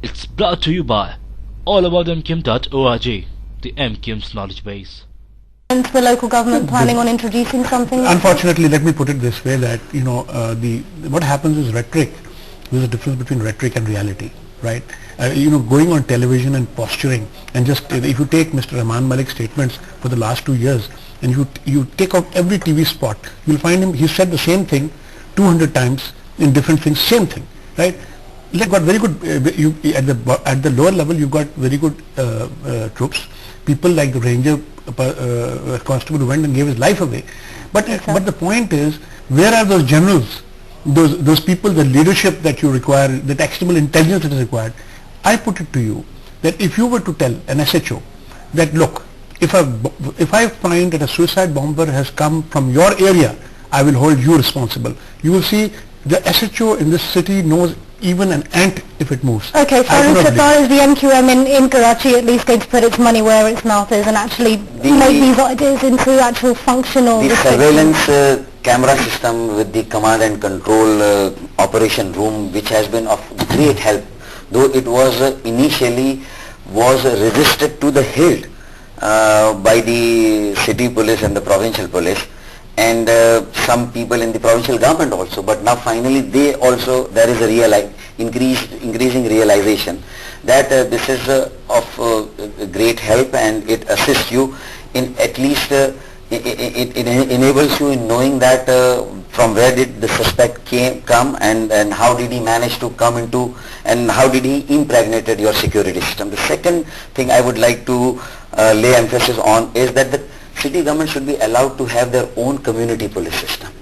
It's brought to you by allaboutmqm.org, the MQM's knowledge base. Is the local government planning on introducing something? Unfortunately, let me put it this way, that what happens is rhetoric. There's a difference between rhetoric and reality, right? Going on television and posturing, and just if you take Mr. Rahman Malik's statements for the last 2 years, and you take out every TV spot, you'll find him. He said the same thing 200 times in different things, same thing, right? You've got very good at the lower level. You've got very good troops, people like the Ranger constable who went and gave his life away. But the point is, where are those generals? Those people, the leadership that you require, that actionable intelligence that is required. I put it to you that if you were to tell an SHO that, look, if I find that a suicide bomber has come from your area, I will hold you responsible. You will see the SHO in this city knows even an ant if it moves. Okay, Farooq Sattar, is the MQM in Karachi at least going to put its money where its mouth is and actually make these ideas into actual functional... The surveillance camera system with the command and control operation room, which has been of great help, though it was initially resisted to the hilt by the city police and the provincial police, and some people in the provincial government also, but now finally there is a increasing realization that this is of great help, and it assists you in at least it enables you in knowing that from where did the suspect come and how did he manage to come into, and how did he impregnated your security system. The second thing I would like to lay emphasis on is that the city government should be allowed to have their own community police system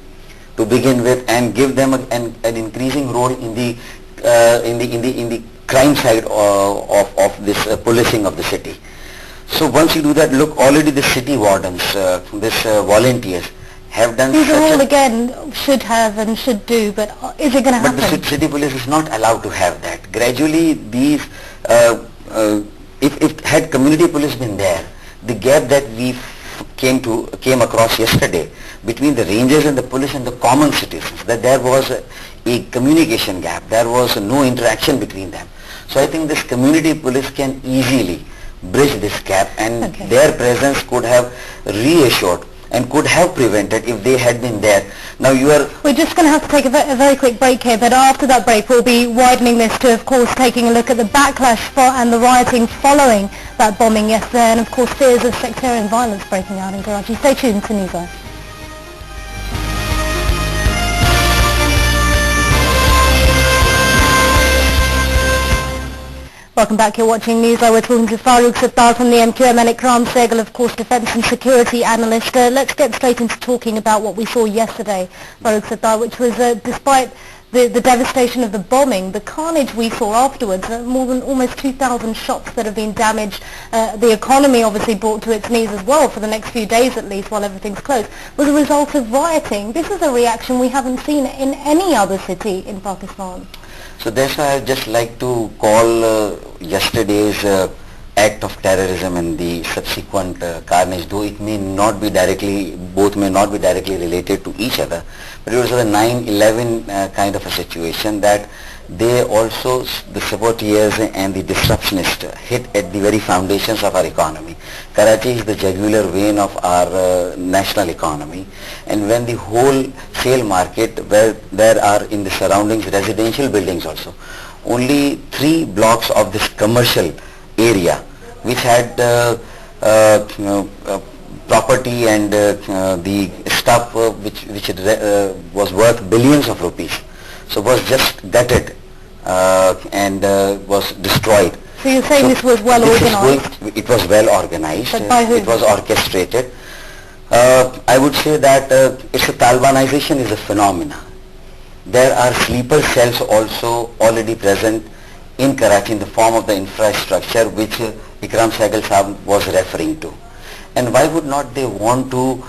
to begin with, and give them an increasing role in the crime side of this policing of the city. So once you do that, look, already the city wardens, volunteers have done. These are all again should have and should do, but is it going to happen? But the city police is not allowed to have that. Gradually, these if had community police been there, the gap that we came across yesterday between the rangers and the police and the common citizens, that there was a communication gap, there was no interaction between them. So I think this community police can easily bridge this gap, and their presence could have reassured and could have prevented if they had been there. Now we're just going to have to take a very quick break here, but after that break we'll be widening this to, of course, taking a look at the backlash and the rioting following that bombing yesterday, and of course fears of sectarian violence breaking out in Karachi. Stay tuned to Newswire. Welcome back. You're watching Newswire. We're talking to Farooq Sattar from the MQM, and Ikram Sehgal, of course, defence and security analyst. Let's get straight into talking about what we saw yesterday, Farooq Sattar, which was, despite the devastation of the bombing, the carnage we saw afterwards, more than almost 2,000 shops that have been damaged, the economy obviously brought to its knees as well for the next few days at least while everything's closed, was a result of rioting. This is a reaction we haven't seen in any other city in Pakistan. So that's why I just like to call yesterday's act of terrorism and the subsequent carnage, though it may not be both may not be directly related to each other, but it was a 9/11 kind of a situation that they also, the saboteurs and the disruptionists, hit at the very foundations of our economy. Karachi is the jugular vein of our national economy, and when the whole sale market, where there are in the surroundings residential buildings also, only 3 blocks of this commercial area which had property and the stuff which was worth billions of rupees, so was just gutted and was destroyed. So you're saying this was well organized? It was well organized. But by whom? It was orchestrated. I would say that it's a Talibanization is a phenomena. There are sleeper cells also already present in Karachi in the form of the infrastructure which Ikram Sehgal Sahab was referring to. And why would not they want to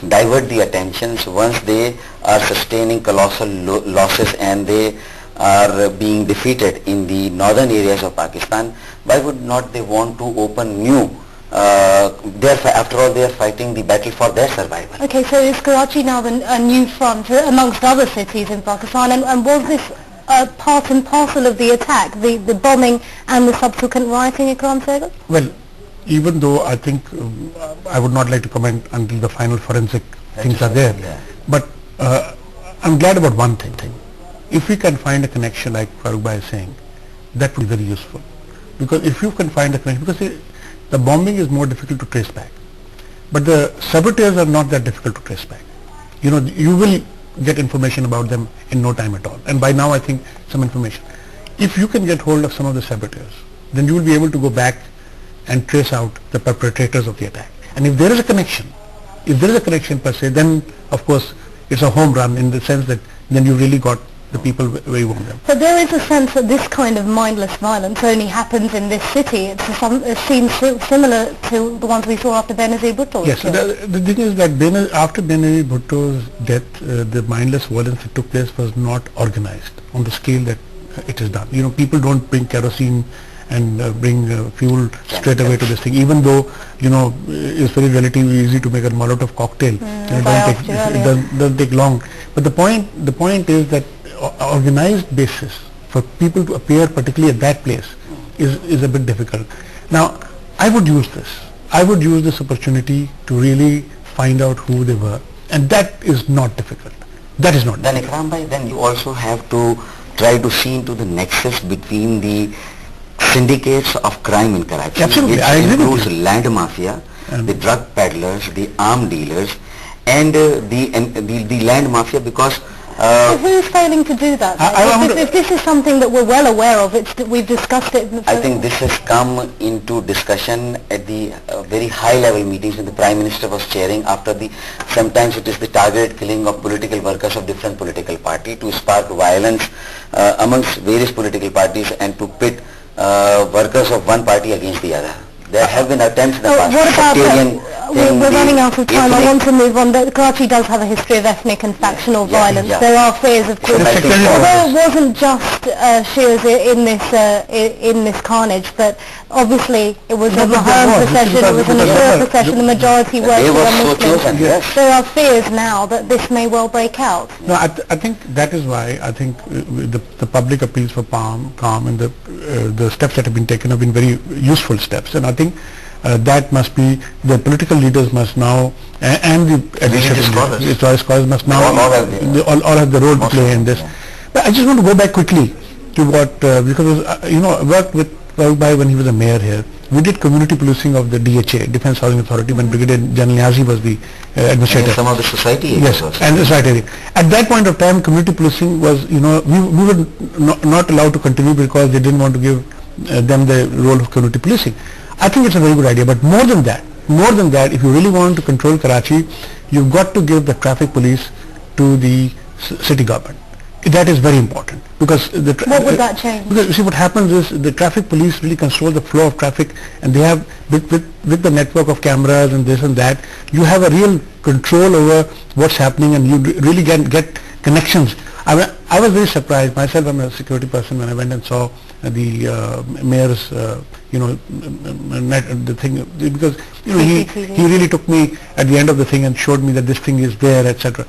divert the attentions once they are sustaining colossal losses and they are being defeated in the northern areas of Pakistan? Why would not they want to open new? After all, they are fighting the battle for their survival. Okay, so is Karachi now a new front amongst other cities in Pakistan, and was this part and parcel of the attack, the bombing and the subsequent rioting, Ikram Sehgal? Well, even though I think I would not like to comment until the final forensic things are there, but I'm glad about one thing. If we can find a connection, like Farooq Bhai is saying, that would be very useful. Because if you can find a connection, because the bombing is more difficult to trace back, but the saboteurs are not that difficult to trace back. You know, you will get information about them in no time at all. And by now I think some information. If you can get hold of some of the saboteurs, then you will be able to go back and trace out the perpetrators of the attack. And if there is a connection, per se, then of course it's a home run in the sense that then you really got the people where you want them. But there is a sense that this kind of mindless violence only happens in this city. It seems similar to the ones we saw after Benazir Bhutto. Yes, the thing is that after Benazir Bhutto's death, the mindless violence that took place was not organized on the scale that it is done. You know, people don't bring kerosene and bring fuel straight away to this thing, even though, you know, it's very relatively easy to make a Molotov cocktail. It doesn't take long. But the point is that organized basis for people to appear particularly at that place is a bit difficult. Now, I would use this opportunity to really find out who they were, and that is not difficult. That is not difficult. Then Ikram Bhai, then you also have to try to see into the nexus between the syndicates of crime in Karachi, absolutely, which includes land mafia, the drug peddlers, the arm dealers, and the land mafia, because who's failing to do that? If this is something that we're well aware of, we've discussed it. I think this has come into discussion at the very high level meetings when the Prime Minister was chairing after sometimes it is the targeted killing of political workers of different political party to spark violence amongst various political parties and to pit workers of one party against the other. There have been attempts in the past. What about we're running out of time. I want to move on. Karachi does have a history of ethnic and factional violence. There are fears, of course. Although it wasn't just Shias in this carnage, but obviously it was a Muharram procession, it was an Ashura procession, the majority were Muslims. There are fears now that this may well break out. No, I think that is why I think the public appeals for calm and the steps that have been taken have been very useful steps, and I think that must be, the political leaders must now, and the administrative scholars must now all have the role to play in this. But I just want to go back quickly to what, because I worked with Farooq Bhai when he was a mayor here. We did community policing of the DHA, Defence Housing Authority, when Brigadier General Niazi was the administrator. And some of the society areas. Yes, and the society area. At that point of time, community policing was, we were not allowed to continue because they didn't want to give them the role of community policing. I think it's a very good idea, but more than that, if you really want to control Karachi, you've got to give the traffic police to the city government. That is very important, because what would that change? Because you see, what happens is the traffic police really control the flow of traffic, and they have with the network of cameras and this and that, you have a real control over what's happening, and you really get connections. I was very surprised myself. I'm a security person. When I went and saw the mayor's the thing, because he really took me at the end of the thing and showed me that this thing is there, etc.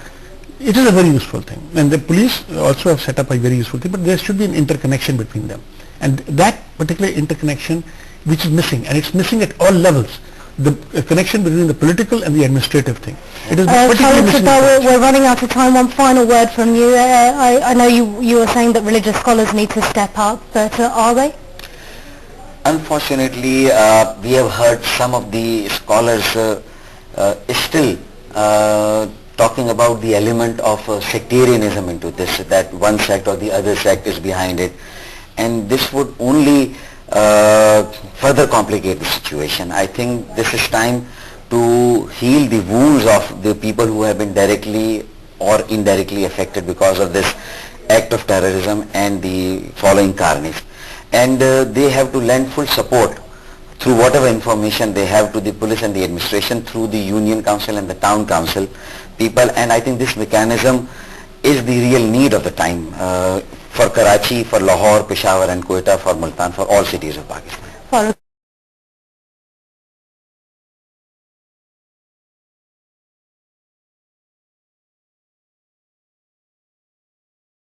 It is a very useful thing, and the police also have set up a very useful thing, but there should be an interconnection between them, and that particular interconnection which is missing, and it's missing at all levels, the connection between the political and the administrative thing. It is particularly missing. We're running out of time. One final word from you. I know you were saying that religious scholars need to step up, but are they? Unfortunately, we have heard some of the scholars still talking about the element of sectarianism into this, that one sect or the other sect is behind it, and this would only further complicate the situation. I think this is time to heal the wounds of the people who have been directly or indirectly affected because of this act of terrorism and the following carnage. And they have to lend full support through whatever information they have to the police and the administration, through the union council and the town council people, and I think this mechanism is the real need of the time for Karachi, for Lahore, Peshawar and Quetta, for Multan, for all cities of Pakistan.